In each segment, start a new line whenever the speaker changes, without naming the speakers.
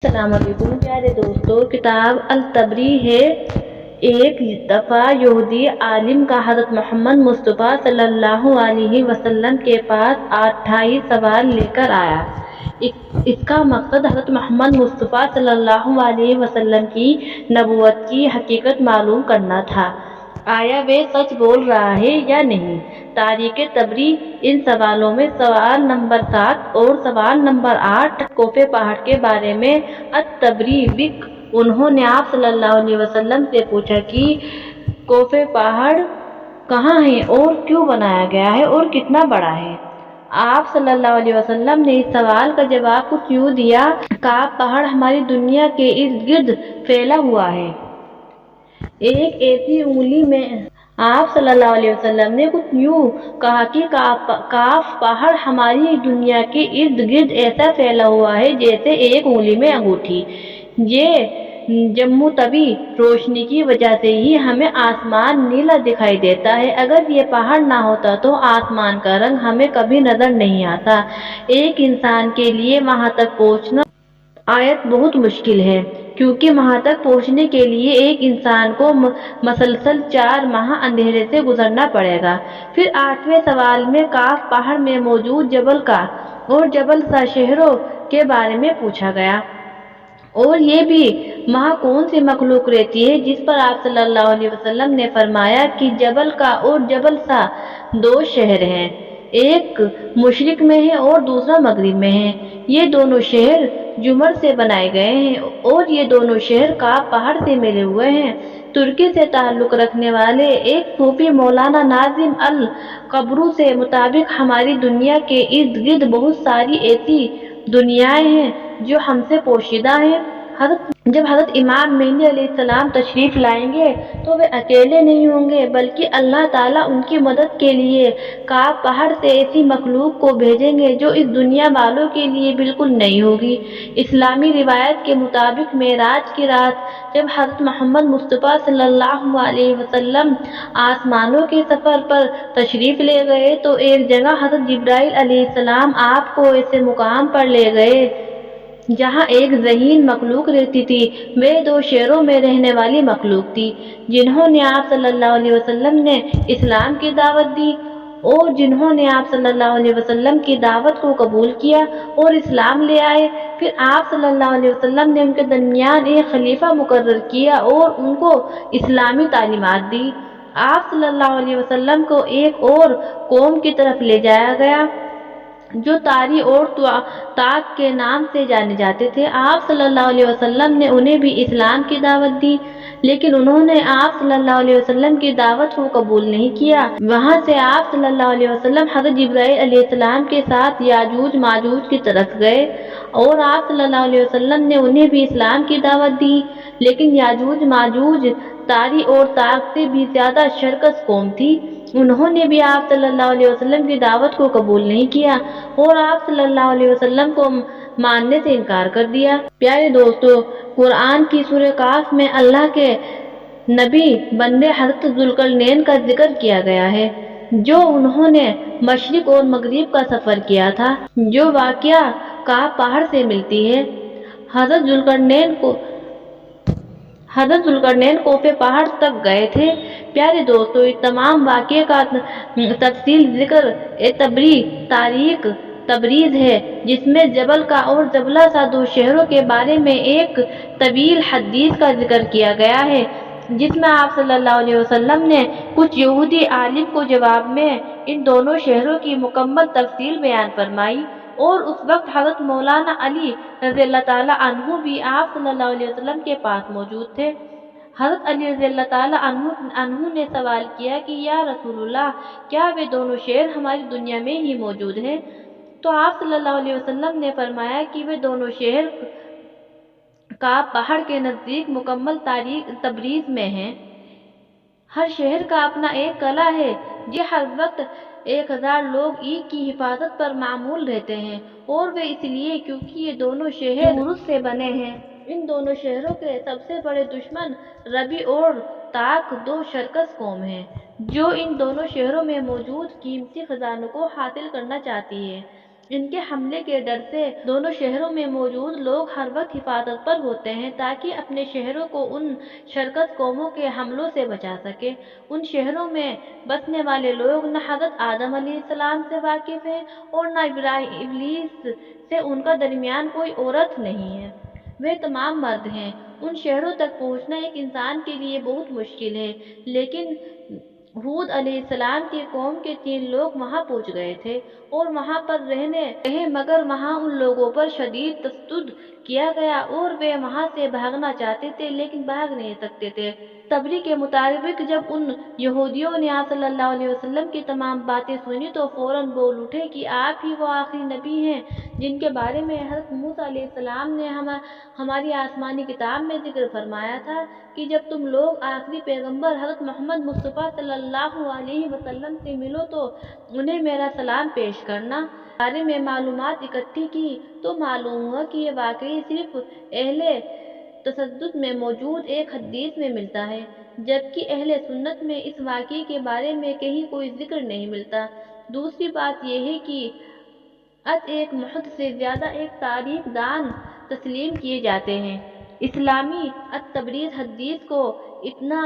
السلام علیکم پیارے دوستو، کتاب التبری ہے۔ ایک دفعہ یہودی عالم کا حضرت محمد مصطفیٰ صلی اللہ علیہ وسلم کے پاس 28 سوال لے کر آیا۔ اس کا مقصد حضرت محمد مصطفیٰ صلی اللہ علیہ وسلم کی نبوت کی حقیقت معلوم کرنا تھا۔ آیا وہ سچ بول رہا ہے یا نہیں؟ تاریخ تبری ان سوالوں میں سوال نمبر 7 اور سوال نمبر 8 کوفے پہاڑ کے بارے میں التبری بک۔ انہوں نے آپ صلی اللہ علیہ وسلم سے پوچھا کہ کوفے پہاڑ کہاں ہے اور کیوں بنایا گیا ہے اور کتنا بڑا ہے؟ آپ صلی اللہ علیہ وسلم نے اس سوال کا جواب کچھ یوں دیا: کعب پہاڑ ہماری دنیا کے ارد گرد پھیلا ہوا ہے۔ ایک ایسی انگلی میں آپ صلی اللہ علیہ وسلم نے کچھ یوں کہا کہ کعب پہاڑ ہماری دنیا کے ارد گرد ایسا پھیلا ہوا ہے جیسے ایک انگلی میں انگوٹھی۔ یہ جموتبی روشنی کی وجہ سے ہی ہمیں آسمان نیلا دکھائی دیتا ہے۔ اگر یہ پہاڑ نہ ہوتا تو آسمان کا رنگ ہمیں کبھی نظر نہیں آتا۔ ایک انسان کے لیے وہاں تک پہنچنا آیت بہت مشکل ہے، کیونکہ وہاں تک پہنچنے کے لیے ایک انسان کو مسلسل 4 ماہ اندھیرے سے گزرنا پڑے گا۔ پھر 8ویں سوال میں کعب پہاڑ میں موجود جبل کا اور جبل سا شہروں کے بارے میں پوچھا گیا، اور یہ بھی وہاں کون سی مخلوق رہتی ہے، جس پر آپ صلی اللہ علیہ وسلم نے فرمایا کہ جبل کا اور جبل سا 2 شہر ہیں، ایک مشرق میں ہے اور دوسرا مغرب میں ہے۔ یہ دونوں شہر جمر سے بنائے گئے ہیں اور یہ دونوں شہر کعب پہاڑ سے ملے ہوئے ہیں۔ ترکی سے تعلق رکھنے والے ایک صوفی مولانا ناظم القبرو کے مطابق ہماری دنیا کے ارد گرد بہت ساری ایسی دنیائیں ہیں جو ہم سے پوشیدہ ہیں۔ جب حضرت امام مہدی علیہ السلام تشریف لائیں گے تو وہ اکیلے نہیں ہوں گے، بلکہ اللہ تعالیٰ ان کی مدد کے لیے کعب پہاڑ سے ایسی مخلوق کو بھیجیں گے جو اس دنیا والوں کے لیے بالکل نئی ہوگی۔ اسلامی روایت کے مطابق معراج کی رات جب حضرت محمد مصطفیٰ صلی اللہ علیہ وسلم آسمانوں کے سفر پر تشریف لے گئے تو ایک جگہ حضرت جبرائیل علیہ السلام آپ کو ایسے مقام پر لے گئے جہاں ایک ذہین مخلوق رہتی تھی۔ وہ 2 شہروں میں رہنے والی مخلوق تھی، جنہوں نے آپ صلی اللہ علیہ وسلم نے اسلام کی دعوت دی اور جنہوں نے آپ صلی اللہ علیہ وسلم کی دعوت کو قبول کیا اور اسلام لے آئے۔ پھر آپ صلی اللہ علیہ وسلم نے ان کے درمیان ایک خلیفہ مقرر کیا اور ان کو اسلامی تعلیمات دی۔ آپ صلی اللہ علیہ وسلم کو ایک اور قوم کی طرف لے جایا گیا جو تاری اور تاک کے نام سے جانے جاتے تھے۔ آپ صلی اللہ علیہ وسلم نے انہیں بھی اسلام کی دعوت دی، لیکن انہوں نے آپ صلی اللہ علیہ وسلم کی دعوت کو قبول نہیں کیا۔ وہاں سے آپ صلی اللہ علیہ وسلم حضرت جبرائیل علیہ السلام کے ساتھ یاجوج ماجوج کی طرف گئے اور آپ صلی اللہ علیہ وسلم نے انہیں بھی اسلام کی دعوت دی، لیکن یاجوج ماجوج تاری اور تاک سے بھی زیادہ شرکس قوم تھی۔ انہوں نے بھی آپ صلی اللہ علیہ وسلم کی دعوت کو قبول نہیں کیا اور آپ صلی اللہ علیہ وسلم کو ماننے سے انکار کر دیا۔ پیارے دوستو، قرآن کی سورہ کہف میں اللہ کے نبی بندے حضرت ذوالقرنین کا ذکر کیا گیا ہے، جو انہوں نے مشرق اور مغرب کا سفر کیا تھا، جو واقعہ کعب پہاڑ سے ملتی ہے۔ حضرت ذوالقرنین کوفے پہاڑ تک گئے تھے۔ پیارے دوستو، اس تمام واقعے کا تفصیل ذکر تبری تاریخ تبریز ہے، جس میں جبل کا اور جبلہ سا 2 شہروں کے بارے میں ایک طویل حدیث کا ذکر کیا گیا ہے، جس میں آپ صلی اللہ علیہ وسلم نے کچھ یہودی عالم کو جواب میں ان دونوں شہروں کی مکمل تفصیل بیان فرمائی، اور اس وقت حضرت مولانا علی رضی اللہ تعالیٰ عنہ بھی آپ صلی اللہ علیہ وسلم کے پاس موجود تھے۔ حضرت علی رضی اللہ تعالیٰ عنہ نے سوال کیا کہ یا رسول اللہ، کیا وہ دونوں شہر ہماری دنیا میں ہی موجود ہیں؟ تو آپ صلی اللہ علیہ وسلم نے فرمایا کہ وہ دونوں شہر کعب پہاڑ کے نزدیک مکمل تاریخ تبریز میں ہیں۔ ہر شہر کا اپنا ایک قلعہ ہے، یہ ہر وقت 1000 لوگ ایک کی حفاظت پر معمول رہتے ہیں، اور وہ اس لیے کیونکہ یہ دونوں شہر نمرود سے بنے ہیں۔ ان دونوں شہروں کے سب سے بڑے دشمن ربی اور تاک 2 شرکس قوم ہیں، جو ان دونوں شہروں میں موجود قیمتی خزانوں کو حاصل کرنا چاہتی ہے۔ ان کے حملے کے ڈر سے دونوں شہروں میں موجود لوگ ہر وقت حفاظت پر ہوتے ہیں تاکہ اپنے شہروں کو ان شرکت قوموں کے حملوں سے بچا سکے۔ ان شہروں میں بسنے والے لوگ نہ حضرت آدم علیہ السلام سے واقف ہیں اور نہ ابلیس سے ان کا درمیان کوئی عورت نہیں ہے، وہ تمام مرد ہیں۔ ان شہروں تک پہنچنا ایک انسان کے لیے بہت مشکل ہے، لیکن ہود علیہ السلام کی قوم کے 3 لوگ وہاں پہنچ گئے تھے اور وہاں پر رہے، مگر وہاں ان لوگوں پر شدید تشدد کیا گیا اور وہ وہاں سے بھاگنا چاہتے تھے لیکن بھاگ نہیں سکتے تھے۔ طبری کے مطابق جب ان یہودیوں نے آپ صلی اللہ علیہ وسلم کی تمام باتیں سنی تو فوراً بول اٹھے کہ آپ ہی وہ آخری نبی ہیں جن کے بارے میں حضرت موسیٰ علیہ السلام نے ہماری آسمانی کتاب میں ذکر فرمایا تھا کہ جب تم لوگ آخری پیغمبر حضرت محمد مصطفیٰ صلی اللہ علیہ وسلم سے ملو تو انہیں میرا سلام پیش کرنا۔ بارے میں معلومات اکٹھی کی تو معلوم ہوا کہ یہ واقعی صرف اہل تشدد میں موجود ایک حدیث میں ملتا ہے، جبکہ اہل سنت میں اس واقعے کے بارے میں کہیں کوئی ذکر نہیں ملتا۔ دوسری بات یہ ہے کہ ایک محد سے زیادہ ایک تاریخ دان تسلیم کیے جاتے ہیں۔ اسلامی التبریز حدیث کو اتنا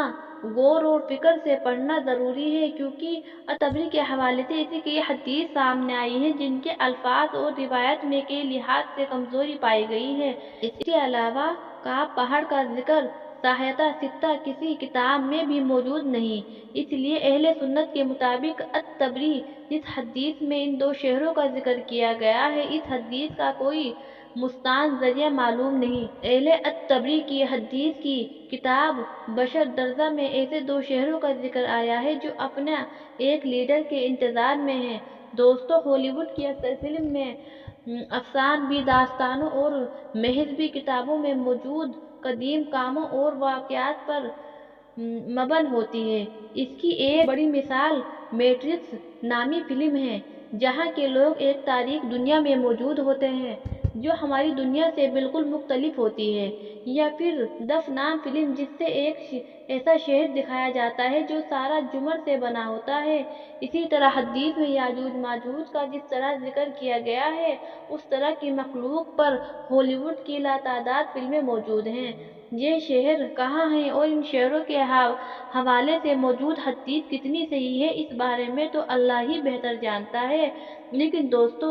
غور و فکر سے پڑھنا ضروری ہے کیونکہ التبری کے حوالے سے ایسی کئی حدیث سامنے آئی ہیں جن کے الفاظ اور روایت میں کئی لحاظ سے کمزوری پائی گئی ہے۔ اس کے علاوہ کعب پہاڑ کا ذکر صحیفہ ستہ کسی کتاب میں بھی موجود نہیں، اس لیے اہل سنت کے مطابق التبری جس حدیث میں ان 2 شہروں کا ذکر کیا گیا ہے اس حدیث کا کوئی مستند ذریعہ معلوم نہیں۔ اہل التبری کی حدیث کی کتاب بشر درجہ میں ایسے 2 شہروں کا ذکر آیا ہے جو اپنے ایک لیڈر کے انتظار میں ہیں۔ دوستو، ہالی ووڈ کی اکثر فلم میں افسانوی داستانوں اور مذہبی کتابوں میں موجود قدیم کاموں اور واقعات پر مبنی ہوتی ہے۔ اس کی ایک بڑی مثال میٹرکس نامی فلم ہے، جہاں کے لوگ ایک تاریک دنیا میں موجود ہوتے ہیں جو ہماری دنیا سے بالکل مختلف ہوتی ہے، یا پھر دف نام فلم جس سے ایک ایسا شہر دکھایا جاتا ہے جو سارا جمر سے بنا ہوتا ہے۔ اسی طرح حدیث میں یاجوج ماجوج کا جس طرح ذکر کیا گیا ہے اس طرح کی مخلوق پر ہالی ووڈ کی لاتعداد فلمیں موجود ہیں۔ یہ شہر کہاں ہیں اور ان شہروں کے حوالے سے موجود حدیث کتنی صحیح ہے اس بارے میں تو اللہ ہی بہتر جانتا ہے، لیکن دوستو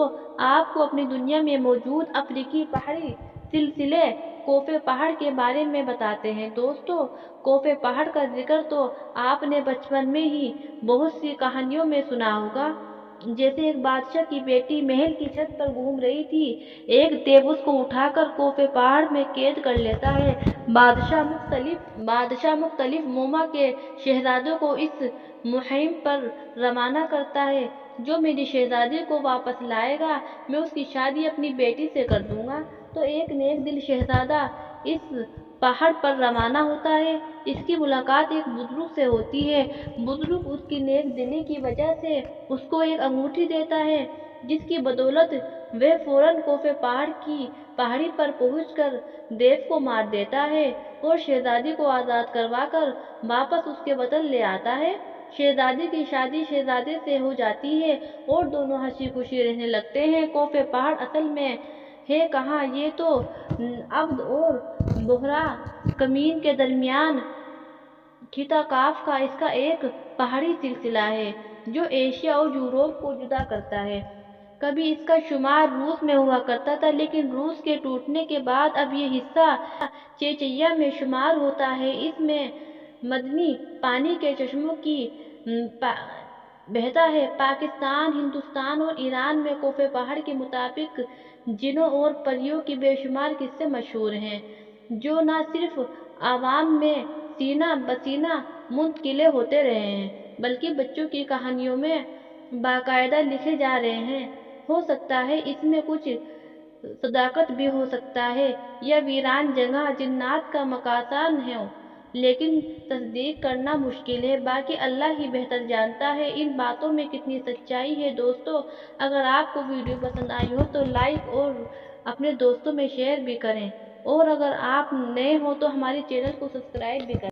آپ کو اپنی دنیا میں موجود افریقی پہاڑی سلسلے کوف پہاڑ کے بارے میں بتاتے ہیں۔ دوستو، کوف پہاڑ کا ذکر تو آپ نے بچپن میں ہی بہت سی کہانیوں میں سنا ہوگا، جیسے ایک بادشاہ کی بیٹی محل کی چھت پر گھوم رہی تھی، ایک دیو اس کو اٹھا کر کوف پہاڑ میں قید کر لیتا ہے۔ بادشاہ مختلف موما کے شہزادوں کو اس مہم پر روانہ کرتا ہے، جو میری شہزادی کو واپس لائے گا میں اس کی شادی اپنی بیٹی سے کر دوں گا۔ تو ایک نیک دل شہزادہ اس پہاڑ پر روانہ ہوتا ہے۔ اس کی ملاقات ایک بزرگ سے ہوتی ہے۔ بزرگ اس کی نیک دلی کی وجہ سے اس کو ایک انگوٹھی دیتا ہے، جس کی بدولت وہ فوراً کوف پہاڑ کی پہاڑی پر پہنچ کر دیو کو مار دیتا ہے اور شہزادی کو آزاد کروا کر واپس اس کے وطن لے آتا ہے۔ شہزادی کی شادی شہزادے سے ہو جاتی ہے اور دونوں ہنسی خوشی رہنے لگتے ہیں۔ کوف پہاڑ اصل میں ہے کہاں؟ یہ تو عبد اور بحیرہ کمین کے درمیان خطہ کاف کا اس کا ایک پہاڑی سلسلہ ہے جو ایشیا اور یورپ کو جدا کرتا ہے۔ کبھی اس کا شمار روس میں ہوا کرتا تھا، لیکن روس کے ٹوٹنے کے بعد اب یہ حصہ چیچنیا میں شمار ہوتا ہے۔ اس میں معدنی پانی کے چشموں کی بہتا ہے۔ پاکستان، ہندوستان اور ایران میں کوف پہاڑ کے مطابق جنوں اور پریوں کی بے شمار قصے مشہور ہیں، جو نہ صرف عوام میں سینہ بسینہ منتقل ہوتے رہے ہیں بلکہ بچوں کی کہانیوں میں باقاعدہ لکھے جا رہے ہیں۔ ہو سکتا ہے اس میں کچھ صداقت بھی ہو سکتا ہے یا ویران جگہ جنات کا مکان ہو، لیکن تصدیق کرنا مشکل ہے۔ باقی اللہ ہی بہتر جانتا ہے ان باتوں میں کتنی سچائی ہے۔ دوستو، اگر آپ کو ویڈیو پسند آئی ہو تو لائک اور اپنے دوستوں میں شیئر بھی کریں، اور اگر آپ نئے ہو تو ہمارے چینل کو سبسکرائب بھی کریں۔